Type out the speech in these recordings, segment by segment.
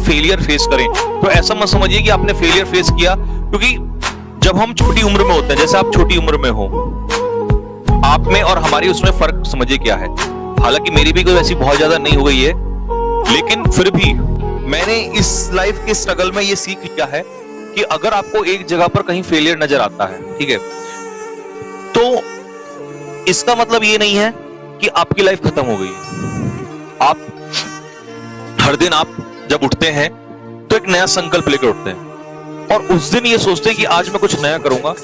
Failure face करें, तो ऐसा मत समझिए कि आपने फेलियर फेस किया, क्योंकि जब हम छोटी उम्र में होते हैं, जैसे आप छोटी उम्र में हो, आप में और हमारी उसमें फर्क समझिए क्या है। हालांकि मेरी भी कोई ऐसी बहुत ज्यादा नहीं हो गई है, लेकिन फिर भी मैंने इस लाइफ के स्ट्रगल में ये सीख लिया है कि अगर आपको एक जगह पर कहीं फेलियर नजर आता है, ठीक है, तो इसका मतलब ये नहीं है कि आपकी लाइफ खत्म हो गई है। आप हर दिन आप जब उठते हैं तो एक नया संकल्प लेकर उठते हैं, और उस दिन ये सोचते हैं कि आज मैं कुछ नया करूंगा,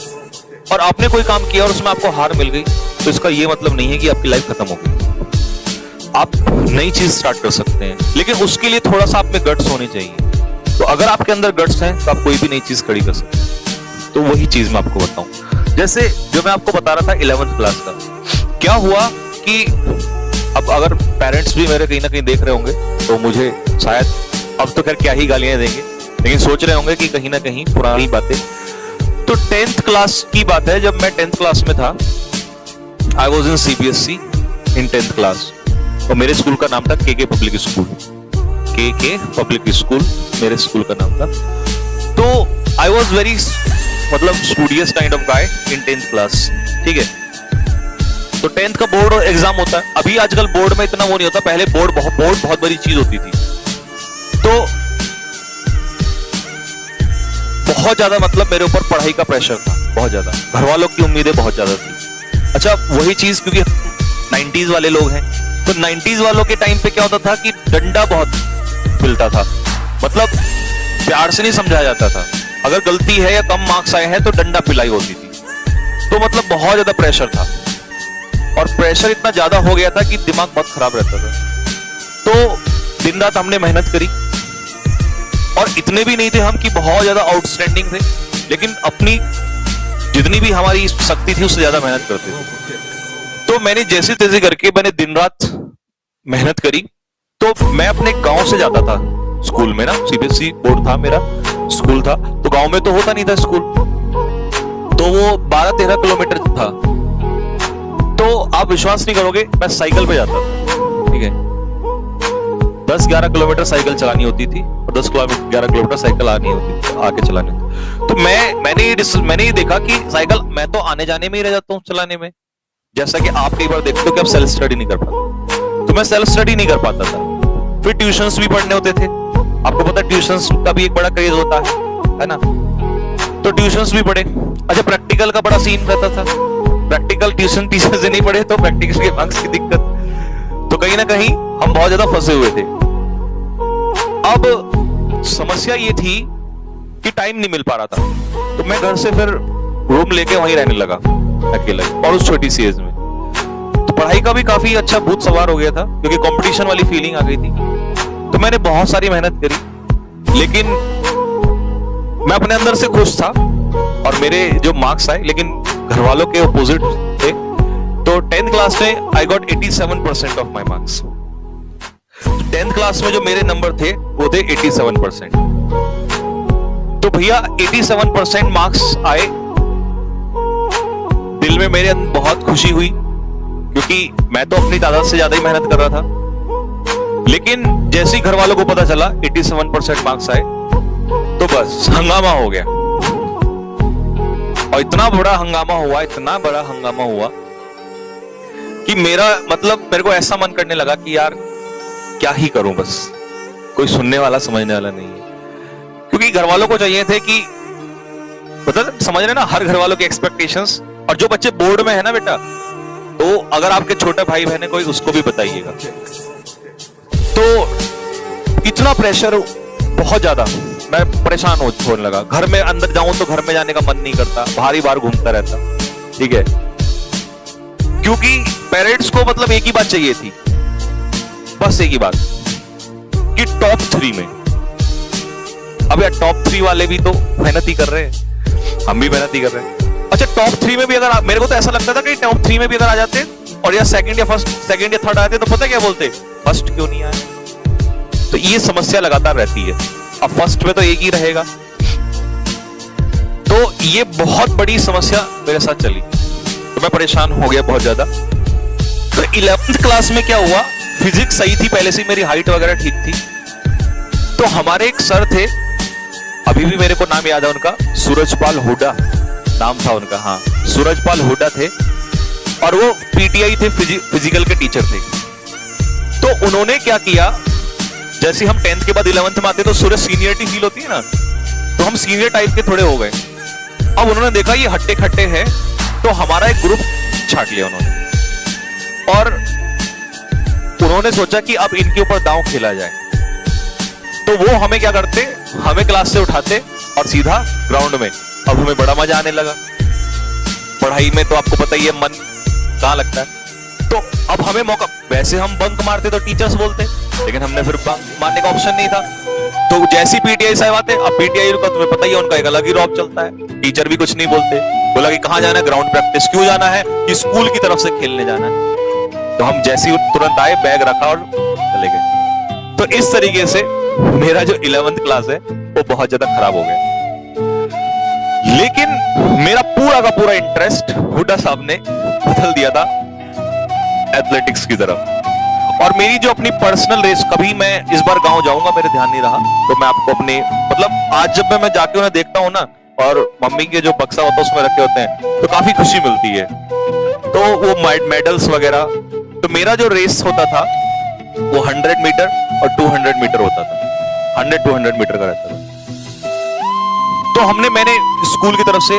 और आपने कोई काम किया और उसमें आपको हार मिल गई, तो इसका ये मतलब नहीं है कि आपकी लाइफ खत्म हो गई। आप नई चीज स्टार्ट कर सकते हैं, लेकिन उसके लिए थोड़ा सा आप में गट्स होने चाहिए। तो अगर आपके अंदर गट्स हैं तो आप कोई भी नई चीज खड़ी कर सकते हैं। तो वही चीज मैं आपको बताऊं, जैसे जो मैं आपको बता रहा था 11th क्लास का, क्या हुआ कि अब अगर पेरेंट्स भी मेरे कहीं ना कहीं देख रहे होंगे तो मुझे शायद, अब तो खैर क्या ही गालियां देंगे, लेकिन सोच रहे होंगे कि कहीं ना कहीं पुरानी बातें। तो 10th क्लास की बात है, जब मैं 10th क्लास में था, I was in CBSE in 10th class, और मेरे स्कूल का नाम था KK public school. KK public school मेरे स्कूल का नाम था। तो आई वॉज वेरी मतलब studious kind of guy in 10th class, ठीक है। तो 10th का बोर्ड एग्जाम होता है। अभी आजकल बोर्ड में इतना वो नहीं होता, पहले बोर्ड बहुत बड़ी चीज होती थी। तो बहुत ज्यादा मतलब मेरे ऊपर पढ़ाई का प्रेशर था, बहुत ज्यादा, घर वालों की उम्मीदें बहुत ज्यादा थी। अच्छा, वही चीज क्योंकि 90s वाले लोग हैं, तो 90s वालों के टाइम पे क्या होता था कि डंडा बहुत मिलता था, मतलब प्यार से नहीं समझाया जाता था। अगर गलती है या कम मार्क्स आए हैं तो डंडा पिलाई होती थी। तो मतलब बहुत ज्यादा प्रेशर था, और प्रेशर इतना ज्यादा हो गया था कि दिमाग बहुत खराब रहता था। तो दिन रात हमने मेहनत करी, और इतने भी नहीं थे हम कि बहुत ज्यादा आउटस्टैंडिंग थे, लेकिन अपनी जितनी भी हमारी शक्ति थी उससे ज्यादा मेहनत करते थे। तो मैंने जैसे तैसे करके मैंने दिन रात मेहनत करी। तो मैं अपने गांव से जाता था स्कूल में ना, CBSE बोर्ड था मेरा, स्कूल था, तो गांव में तो होता नहीं था स्कूल, तो वो 12-13 किलोमीटर था। तो आप विश्वास नहीं करोगे, मैं साइकिल पे जाता था, ठीक है। 10-11 किलोमीटर साइकिल चलानी होती थी, और 10-11 किलोमीटर साइकिल आनी होती थी, आके चलानी होती। तो मैंने ये देखा कि साइकिल मैं तो आने जाने में ही रह जाता हूँ चलाने में, जैसा कि आप कई बार देखते हो कि आप सेल्फ स्टडी नहीं कर पाते। तो मैं सेल्फ स्टडी नहीं कर पाता था। फिर ट्यूशंस भी पढ़ने होते थे, आपको पता है ट्यूशंस का भी एक बड़ा क्रेज होता है ना। तो ट्यूशंस भी पढ़े। अच्छा, प्रैक्टिकल का बड़ा सीन रहता था, प्रैक्टिकल ट्यूशन टीचर से नहीं पढ़े तो प्रैक्टिकल के मार्क्स की दिक्कत। तो कहीं ना कहीं हम बहुत ज्यादा फंसे हुए थे। अब समस्या ये थी कि टाइम नहीं मिल पा रहा था, तो मैं घर से फिर रूम लेके वहीं रहने लगा अकेला, और उस छोटी सी एज में। तो पढ़ाई का भी काफी अच्छा भूत सवार हो गया था, क्योंकि कंपटीशन वाली फीलिंग आ गई थी। तो मैंने बहुत सारी मेहनत करी, लेकिन मैं अपने अंदर से खुश था, और मेरे जो मार्क्स आए, लेकिन घर वालों के अपोजिट थे। तो 10th क्लास में I got 87% of my marks. 10th class में जो मेरे नंबर थे वो थे 87%। तो भैया 87% मार्क्स आए, दिल में मेरे बहुत खुशी हुई, क्योंकि मैं तो अपनी तादाद से ज्यादा ही मेहनत कर रहा था। लेकिन जैसे ही घर वालों को पता चला 87% मार्क्स आए, तो बस हंगामा हो गया। और इतना बड़ा हंगामा हुआ कि मेरे को ऐसा मन करने लगा कि यार क्या ही करूं, बस कोई सुनने वाला समझने वाला नहीं है। क्योंकि घर वालों को चाहिए थे कि मतलब समझ रहे ना, हर घर वालों के एक्सपेक्टेशंस। और जो बच्चे बोर्ड में है ना बेटा, तो अगर आपके छोटे भाई बहन है कोई, उसको भी बताइएगा। तो इतना प्रेशर, बहुत ज्यादा मैं परेशान होने लगा। घर में अंदर जाऊं तो घर में जाने का मन नहीं करता, बाहर बार घूमता रहता, ठीक है। क्योंकि पेरेंट्स को मतलब एक ही बात चाहिए थी, बस एक ही बात, कि टॉप 3 में। अब यार टॉप 3 वाले भी तो मेहनत ही कर रहे हैं, हम भी मेहनत ही कर रहे हैं। अच्छा, टॉप 3 में भी अगर मेरे को तो ऐसा लगता था कि टॉप 3 में भी अगर आ जाते और या सेकंड या थर्ड आते तो पता क्या बोलते, फर्स्ट क्यों नहीं आए। तो ये समस्या लगातार रहती है। अब फर्स्ट में तो एक ही रहेगा, तो ये बहुत बड़ी समस्या मेरे साथ चली, तो मैं परेशान हो गया बहुत ज्यादा। तो 11th क्लास में क्या हुआ, फिजिक्स सही थी पहले से, मेरी हाइट वगैरह ठीक थी, तो हमारे एक सर थे, अभी भी मेरे को नाम याद है उनका, सूरजपाल हुड्डा नाम था उनका। हाँ, सूरजपाल हुड्डा थे और वो पीटीआई थे, फिजिकल के टीचर थे। तो उन्होंने क्या किया, जैसे हम 10th के बाद 11th में आते तो सूरज सीनियरिटी फील होती है ना, तो हम सीनियर टाइप के थोड़े हो गए। अब उन्होंने देखा ये हट्टे खट्टे हैं, तो हमारा एक ग्रुप छाट लिया उन्होंने और उन्होंने सोचा कि अब इनके ऊपर दांव खेला जाए। तो वो हमें क्या करते, हमें क्लास से उठाते और सीधा ग्राउंड में। अब हमें बड़ा मजा आने लगा, पढ़ाई में तो आपको पता ही है मन कहां लगता है। तो अब हमें मौका, वैसे हम बंक मारते तो टीचर्स बोलते, लेकिन हमने फिर मारने का ऑप्शन नहीं था। तो जैसी पीटीआई साहब आते, अब पीटीआई का तुम्हें पता ही है उनका एक अलग ही रौब चलता है, टीचर भी कुछ नहीं बोलते। बोला कि कहां जाना है, ग्राउंड प्रैक्टिस। क्यों जाना है, कि स्कूल की तरफ से खेलने जाना है। तो हम जैसे ही तुरंत आए, बैग रखा और चले गए। तो इस तरीके से मेरा जो 11th क्लास है वो बहुत ज्यादा खराब हो गया। लेकिन मेरा पूरा का पूरा इंटरेस्ट हुड्डा साहब ने बदल दिया था एथलेटिक्स की तरफ। और मेरी जो अपनी पर्सनल रेस, कभी मैं इस बार गांव जाऊंगा, मेरे ध्यान नहीं रहा, तो मैं आपको अपने मतलब आज जब मैं जाके उन्हें देखता हूं ना, और मम्मी के जो बक्सा होता है उसमें रखे होते हैं, तो काफी खुशी मिलती है। तो वो मेडल्स वगैरह, तो मेरा जो रेस होता था वो 100 मीटर और 200 मीटर होता था, 100-200 मीटर का रहता था। तो मैंने स्कूल की तरफ से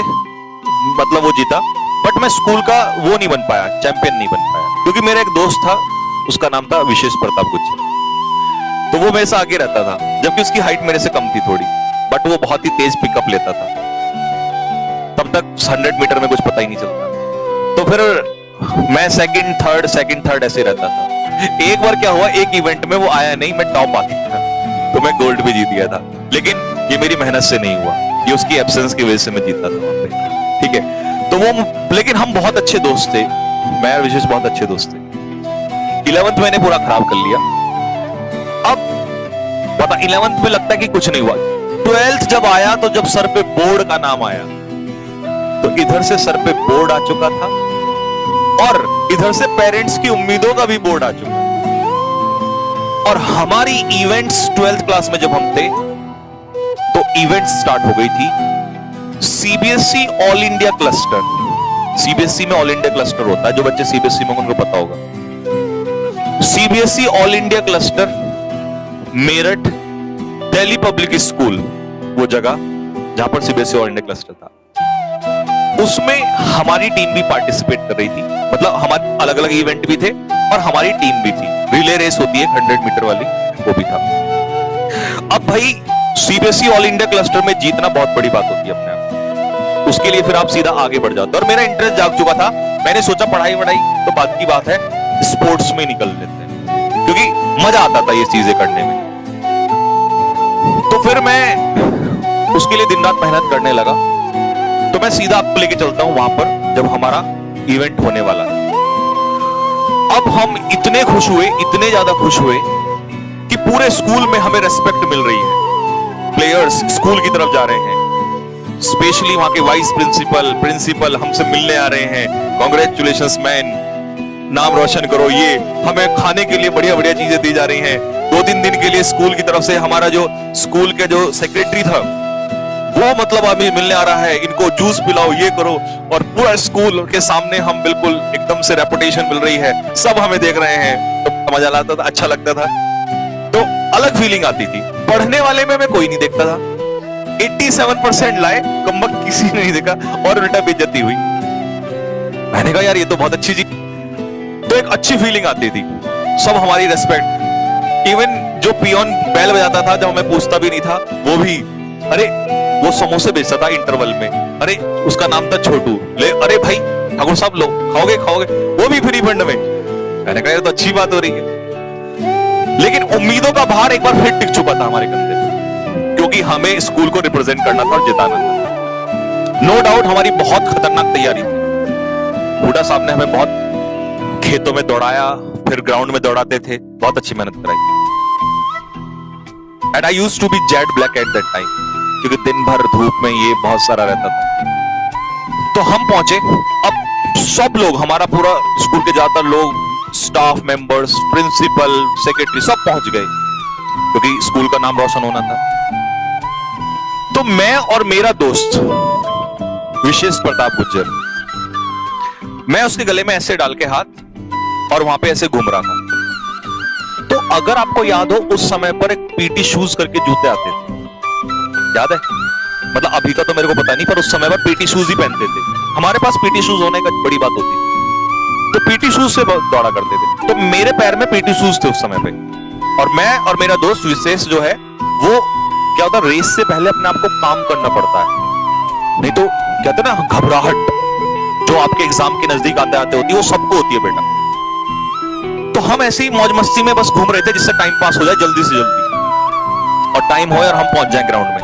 मतलब वो जीता, बट मैं स्कूल का वो नहीं बन पाया, चैंपियन नहीं बन पाया, क्योंकि मेरा एक दोस्त था, उसका नाम था विशेष प्रताप गुज्जर। तो वो मेरे से आगे रहता था, जबकि उसकी हाइट मेरे से कम थी थोड़ी, बट वो बहुत ही तेज पिकअप लेता था। तब तक 100 मीटर में कुछ पता ही नहीं चलता। तो फिर मैं सेकंड थर्ड ऐसे रहता था। एक बार क्या हुआ, एक इवेंट में वो आया नहीं, मैं टॉप आ गया था, तो मैं गोल्ड भी जीत गया था। लेकिन ये मेरी मेहनत से नहीं हुआ, ये उसकी एब्सेंस की वजह से मैं जीता था वहां पे, ठीक है। तो वो, लेकिन हम बहुत अच्छे दोस्त थे, मैं और विशेष बहुत अच्छे दोस्त थे। 11th मैंने पूरा खराब कर लिया। अब पता 11th में लगता है कि कुछ नहीं हुआ। 12th जब आया, तो जब सर पे बोर्ड का नाम आया, तो इधर से सर पे बोर्ड आ चुका था और इधर से पेरेंट्स की उम्मीदों का भी बोर्ड आ चुका। और हमारी इवेंट्स 12th क्लास में जब हम थे, तो इवेंट्स स्टार्ट हो गई थी CBSE all India cluster. CBSE में ऑल इंडिया क्लस्टर होता है, जो बच्चे सीबीएसई में उनको पता होगा। CBSE all India cluster, Meerut, Delhi public school, वो जगह जहां पर सीबीएसई ऑल इंडिया क्लस्टर था, उसमें हमारी टीम भी पार्टिसिपेट कर रही थी। मतलब हमारे अलग अलग इवेंट भी थे और हमारी टीम भी थी। रिले रेस होती है 100 मीटर वाली, वो भी था। अब भाई सीबीएसई ऑल इंडिया क्लस्टर में जीतना बहुत बड़ी बात होती है अपने आप, उसके लिए फिर आप सीधा आगे बढ़ जाते हो। और मेरा इंटरेस्ट जाग चुका था, मैंने सोचा पढ़ाई वढ़ाई तो बात की बात है, स्पोर्ट्स में निकल लेते हैं, क्योंकि मजा आता था ये चीजें करने में। तो फिर मैं उसके लिए दिन रात मेहनत करने लगा। तो मैं सीधा आपको लेके चलता हूं वहां पर जब हमारा इवेंट होने वाला है। अब हम इतने खुश हुए, इतने ज्यादा खुश हुए कि पूरे स्कूल में हमें रेस्पेक्ट मिल रही है। प्लेयर्स स्कूल की तरफ जा रहे हैं, स्पेशली वहां के वाइस प्रिंसिपल हमसे मिलने आ रहे हैं। कांग्रेचुलेशंस मैन, नाम रोशन करो। ये हमें खाने के लिए बढ़िया बढ़िया चीजें दी जा रही हैं। 2-3 दिन के लिए स्कूल की तरफ से हमारा जो स्कूल के जो सेक्रेटरी था, वो मतलब अभी मिलने आ रहा है, इनको जूस पिलाओ, ये करो। और पूरा स्कूल के सामने हम बिल्कुल एकदम से रेपुटेशन मिल रही है, सब हमें देख रहे हैं। तो मजा आता था, अच्छा लगता था, तो अलग फीलिंग आती थी। पढ़ने वाले में मैं कोई नहीं देखता था, 87% लाए, कमबख्त किसी ने नहीं देखा, और उल्टा बेइज्जती हुई। मैंने कहा यार ये तो बहुत अच्छी चीज, तो एक अच्छी फीलिंग आती थी, सब हमारी रेस्पेक्ट। इवन जो पियोन बेल बजाता था, जब हमें पूछता भी नहीं था, वो भी, अरे वो समोसे बेचता था इंटरवल में, अरे उसका नाम था छोटू, ले अरे भाई ठाकुर साहब लो, खाओगे, वो भी फ्री फंड में। मैंने कहा ये तो अच्छी बात हो रही है। लेकिन उम्मीदों का भार एक बार फिर टिक चुका था हमारे कंधे पे, क्योंकि हमें स्कूल को रिप्रेजेंट करना था और जिताना था। नो डाउट हमारी बहुत खतरनाक तैयारी थी। हुड्डा साहब ने हमें बहुत खेतों में दौड़ाया, फिर ग्राउंड में दौड़ाते थे, बहुत अच्छी मेहनत कराई। And I used to be jet black at that time, क्योंकि दिन भर धूप में ये बहुत सारा रहता था। तो हम पहुंचे, अब सब लोग, हमारा पूरा स्कूल के ज्यादातर लोग, स्टाफ मेंबर्स, प्रिंसिपल, सेक्रेटरी, सब पहुंच गए। क्योंकि स्कूल का नाम रोशन होना था। तो मैं और मेरा दोस्त विशेष प्रताप गुज्जर, मैं उसके गले में ऐसे डाल के हाथ और वहां पे ऐसे घूम रहा था। तो अगर आपको याद हो, उस समय पर एक पीटी शूज करके जूते आते थे, याद है? मतलब अभी का तो मेरे को पता नहीं, पर उस समय पर पीटी शूज ही पहनते थे। हमारे पास पीटी शूज होने का बड़ी बात होती थी, तो पीटी शूज से दौड़ा करते थे। तो मेरे पैर में पीटी शूज थे उस समय पे, और मैं और मेरा दोस्त विशेष जो है वो क्या होता, रेस से पहले अपने आप को काम करना पड़ता है, नहीं तो कहते ना घबराहट जो आपके एग्जाम के नजदीक आते आते होती है, वो सबको होती है बेटा। तो हम ऐसे ही मौज मस्ती में बस घूम रहे थे, जिससे टाइम पास हो जाए जल्दी से जल्दी, और टाइम हो और हम पहुंच जाएं ग्राउंड में।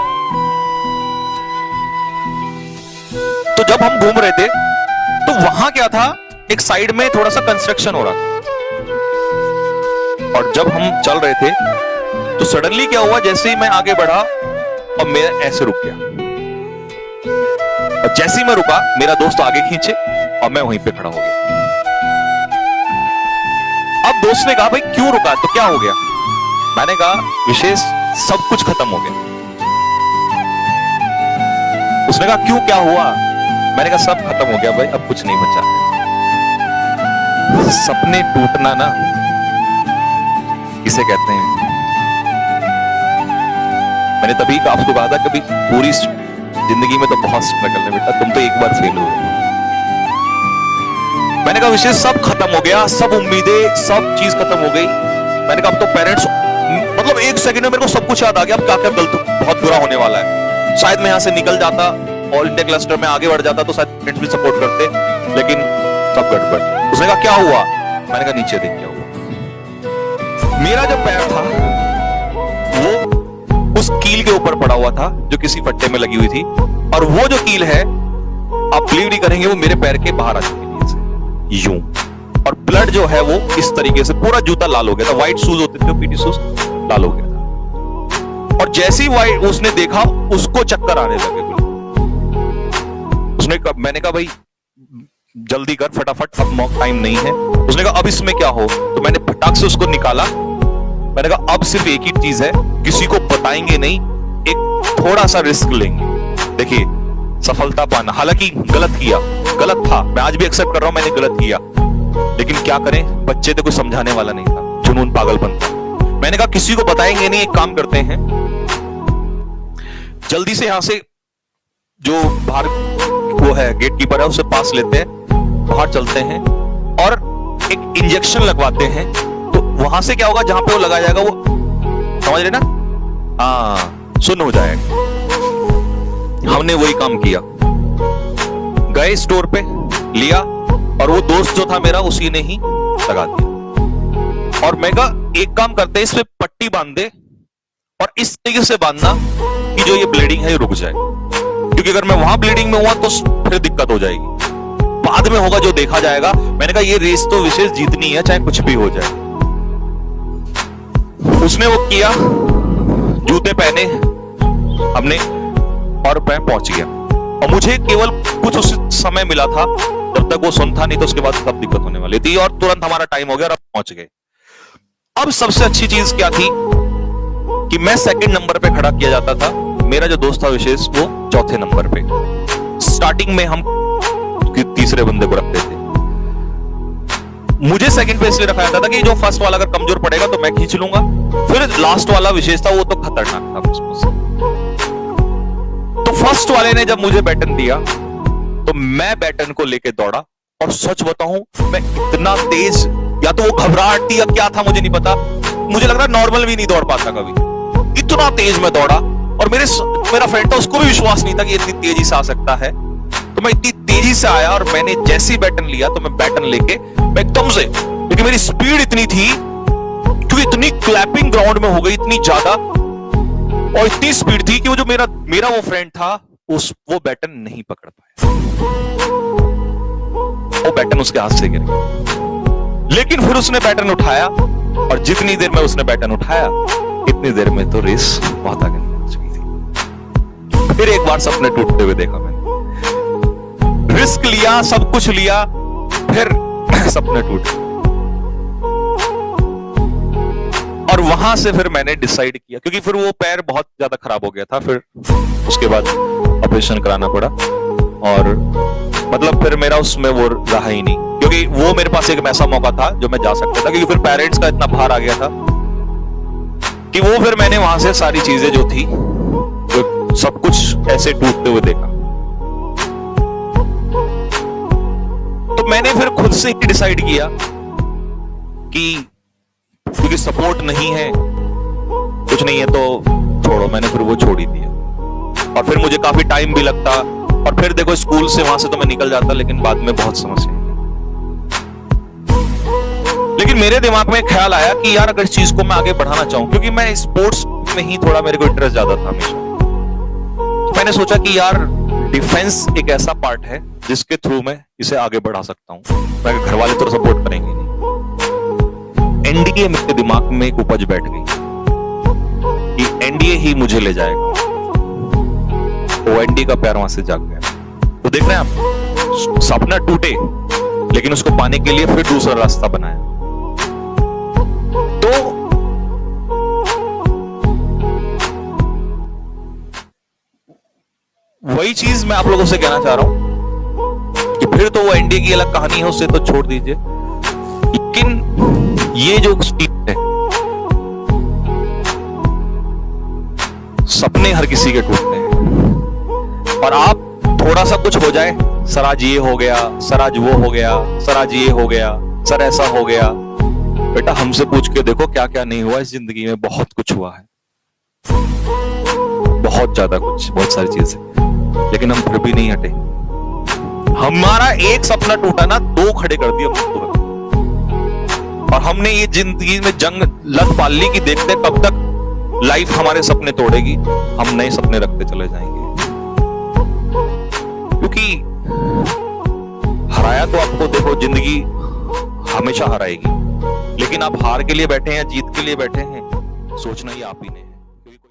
तो जब हम घूम रहे थे तो वहां क्या था, एक साइड में थोड़ा सा कंस्ट्रक्शन हो रहा था, और जब हम चल रहे थे तो सडनली क्या हुआ, जैसे ही मैं आगे बढ़ा और मैं ऐसे रुक गया, और जैसे ही मैं रुका मेरा दोस्त आगे खींचे और मैं वहीं पे खड़ा हो गया। अब दोस्त ने कहा भाई क्यों रुका, तो क्या हो गया? मैंने कहा विशेष सब कुछ खत्म हो गया। उसने कहा क्यों, क्या हुआ? मैंने कहा सब खत्म हो गया भाई, अब कुछ नहीं बचा। सपने टूटना ना किसे कहते हैं, मैंने तभी आपको कहा था कभी पूरी जिंदगी में तो बहुत स्ट्रगल है बेटा, तुम तो एक बार फेल हुए। मैंने कहा विशेष सब खत्म हो गया, सब उम्मीदें, सब चीज खत्म हो गई। मैंने कहा अब तो पेरेंट्स, मतलब एक सेकंड में मेरे को सब कुछ याद आ गया, अब क्या क्या गलत बहुत बुरा होने वाला है। शायद मैं यहां से निकल जाता, ऑल इंडिया क्लस्टर में आगे बढ़ जाता तो शायद पेरेंट्स भी सपोर्ट करते, लेकिन सब गड़बड़। उसने कहा क्या हुआ? मैंने कहा नीचे देख क्या हुआ। मेरा जो पैर था वो उस कील के ऊपर पड़ा हुआ था जो किसी फट्टे में लगी हुई थी, और वो जो कील है आप बिलीव नहीं करेंगे, वो मेरे पैर के बाहर आ चुकी थी यूं, और ब्लड जो है वो इस तरीके से पूरा जूता लाल हो गया था। व्हाइट शूज होते थे पीटी शूज, लाल हो गया था। और जैसे ही व्हाइट उसने देखा उसको चक्कर आने लगे। मैंने कहा भाई जल्दी कर फटाफट, अब टाइम नहीं है। उसने कहा अब इसमें क्या हो, तो मैंने फटाक से उसको निकाला। मैंने कहा अब सिर्फ एक ही चीज है, किसी को बताएंगे नहीं, एक थोड़ा सा रिस्क लेंगे, देखिए सफलता पाना। हालांकि गलत किया, गलत था, मैं आज भी एक्सेप्ट कर रहा हूं मैंने गलत किया, लेकिन क्या करें, बच्चे थे, कोई समझाने वाला नहीं था, जुनून पागलपन था। मैंने कहा किसी को बताएंगे नहीं, एक काम करते हैं जल्दी से यहां से जो बाहर वो है गेट कीपर है उससे पास लेते हैं, बाहर चलते हैं और एक इंजेक्शन लगवाते हैं। तो वहां से क्या होगा, जहां पे वो लगाया जाएगा वो समझ रहे ना, हाँ सुन्न हो जाएगा। हमने वही काम किया, गए स्टोर पे लिया, और वो दोस्त जो था मेरा उसी ने ही लगा दिया। और मैं कहा एक काम करते हैं, इस पे पट्टी बांध दे और इस तरीके से बांधना कि जो ये ब्लीडिंग है ये रुक जाए, क्योंकि अगर मैं वहां ब्लीडिंग में हुआ तो फिर दिक्कत हो जाएगी, बाद में होगा जो देखा जाएगा। मैंने कहा ये रेस तो विशेष जीतनी है, चाहे कुछ भी हो जाए। उसने वो किया, जूते पहने हमने, और मैं पहुंच गया। और मुझे केवल कुछ उस समय मिला था जब तक वो सुनता नहीं, तो उसके बाद सब दिक्कत होने वाली थी, और तुरंत हमारा टाइम हो गया और अब पहुंच गए। अब सबसे अच्छी चीज क्या थी कि मैं सेकंड नंबर पे खड़ा किया जाता था, मेरा जो दोस्त था विशेष वो चौथे नंबर पे। स्टार्टिंग में हम तीसरे बंदे को रखते थे, मुझे सेकंड पे इसलिए रखा जाता था कि जो फर्स्ट वाला अगर कमजोर पड़ेगा तो मैं खींच लूंगा, फिर लास्ट वाला विशेष था वो तो खतरनाक था। तो फर्स्ट वाले ने जब मुझे बैटन दिया तो मैं बैटन को लेके दौड़ा, और सच बताऊं मैं इतना तेज, या तो वो घबराहट थी या क्या था मुझे नहीं पता, मुझे लग रहा नॉर्मल भी नहीं दौड़ पाता कभी, इतना तेज मैं दौड़ा। और मेरा फ्रेंड था, उसको भी विश्वास नहीं था कि इतनी तेजी से आ सकता है। तो मैं इतनी तेजी से आया, और मैंने जैसे ही बैटन लिया तो मैं बैटन लेके मैं एकदम से, क्योंकि मेरी स्पीड इतनी थी, क्योंकि इतनी क्लैपिंग ग्राउंड में हो गई इतनी ज्यादा, और इतनी स्पीड थी कि वो जो मेरा वो फ्रेंड था वो बैटन नहीं पकड़ पाया, वो बैटन उसके हाथ से गिर गया। लेकिन फिर उसने बैटन उठाया, और जितनी देर में उसने बैटन उठाया इतनी देर में तो रेस बहुत आगे निकल चुकी थी। फिर एक बार सपने टूटते हुए देखा मैंने, रिस्क लिया, सब कुछ लिया, फिर सपने टूटे। और वहां वहां से फिर मैंने डिसाइड किया, क्योंकि फिर वो पैर बहुत ज्यादा खराब हो गया था, फिर उसके बाद ऑपरेशन कराना पड़ा। और मतलब फिर मेरा उसमें वो रहा ही नहीं, क्योंकि वो मेरे पास एक ऐसा मौका था जो मैं जा सकता था, क्योंकि फिर पेरेंट्स का इतना भार आ गया था कि वो फिर मैंने वहां से सारी चीजें जो थी तो सब कुछ ऐसे टूटते हुए देखा। तो मैंने फिर खुद से ही डिसाइड किया कि क्योंकि सपोर्ट नहीं है, कुछ नहीं है, तो छोड़ो। मैंने फिर वो छोड़ ही दिया। और फिर मुझे काफी टाइम भी लगता, और फिर देखो स्कूल से वहां से तो मैं निकल जाता, लेकिन बाद में बहुत समस्या। लेकिन मेरे दिमाग में ख्याल आया कि यार अगर इस चीज को मैं आगे बढ़ाना चाहूं, क्योंकि मैं स्पोर्ट्स में ही थोड़ा मेरे को इंटरेस्ट ज्यादा था हमेशा, तो मैंने सोचा कि यार डिफेंस एक ऐसा पार्ट है जिसके थ्रू मैं इसे आगे बढ़ा सकता हूं। मेरे घर वाले तो सपोर्ट करेंगे नहीं। एनडीए मेरे दिमाग में एक उपज बैठ गई कि एनडीए ही मुझे ले जाएगा। वो एनडीए का प्यार वहां से जाग गया। तो देख रहे हैं आप, सपना टूटे लेकिन उसको पाने के लिए फिर दूसरा रास्ता बनाया। तो वही चीज मैं आप लोगों से कहना चाह रहा हूं कि फिर तो वो एनडीए की अलग कहानी है, उससे तो छोड़ दीजिए। लेकिन ये जो स्पीड है, सपने हर किसी के टूटते हैं, और आप थोड़ा सा कुछ हो जाए, सर आज ये हो गया, सर आज वो हो गया, सर आज ये हो गया, सर ऐसा हो गया। बेटा हमसे पूछ के देखो क्या क्या नहीं हुआ इस जिंदगी में। बहुत कुछ हुआ है, बहुत ज्यादा कुछ, बहुत सारी चीजें, लेकिन हम फिर भी नहीं हटे। हमारा एक सपना टूटा ना, दो खड़े कर दिए तुरंत। और हमने ये जिंदगी में जंग लत पाल ली कि देखते कब तक लाइफ हमारे सपने तोड़ेगी, हम नए सपने रखते चले जाएंगे। क्योंकि हराया तो आपको, देखो जिंदगी हमेशा हराएगी, लेकिन आप हार के लिए बैठे हैं या जीत के लिए बैठे हैं, सोचना ही आप ही ने है।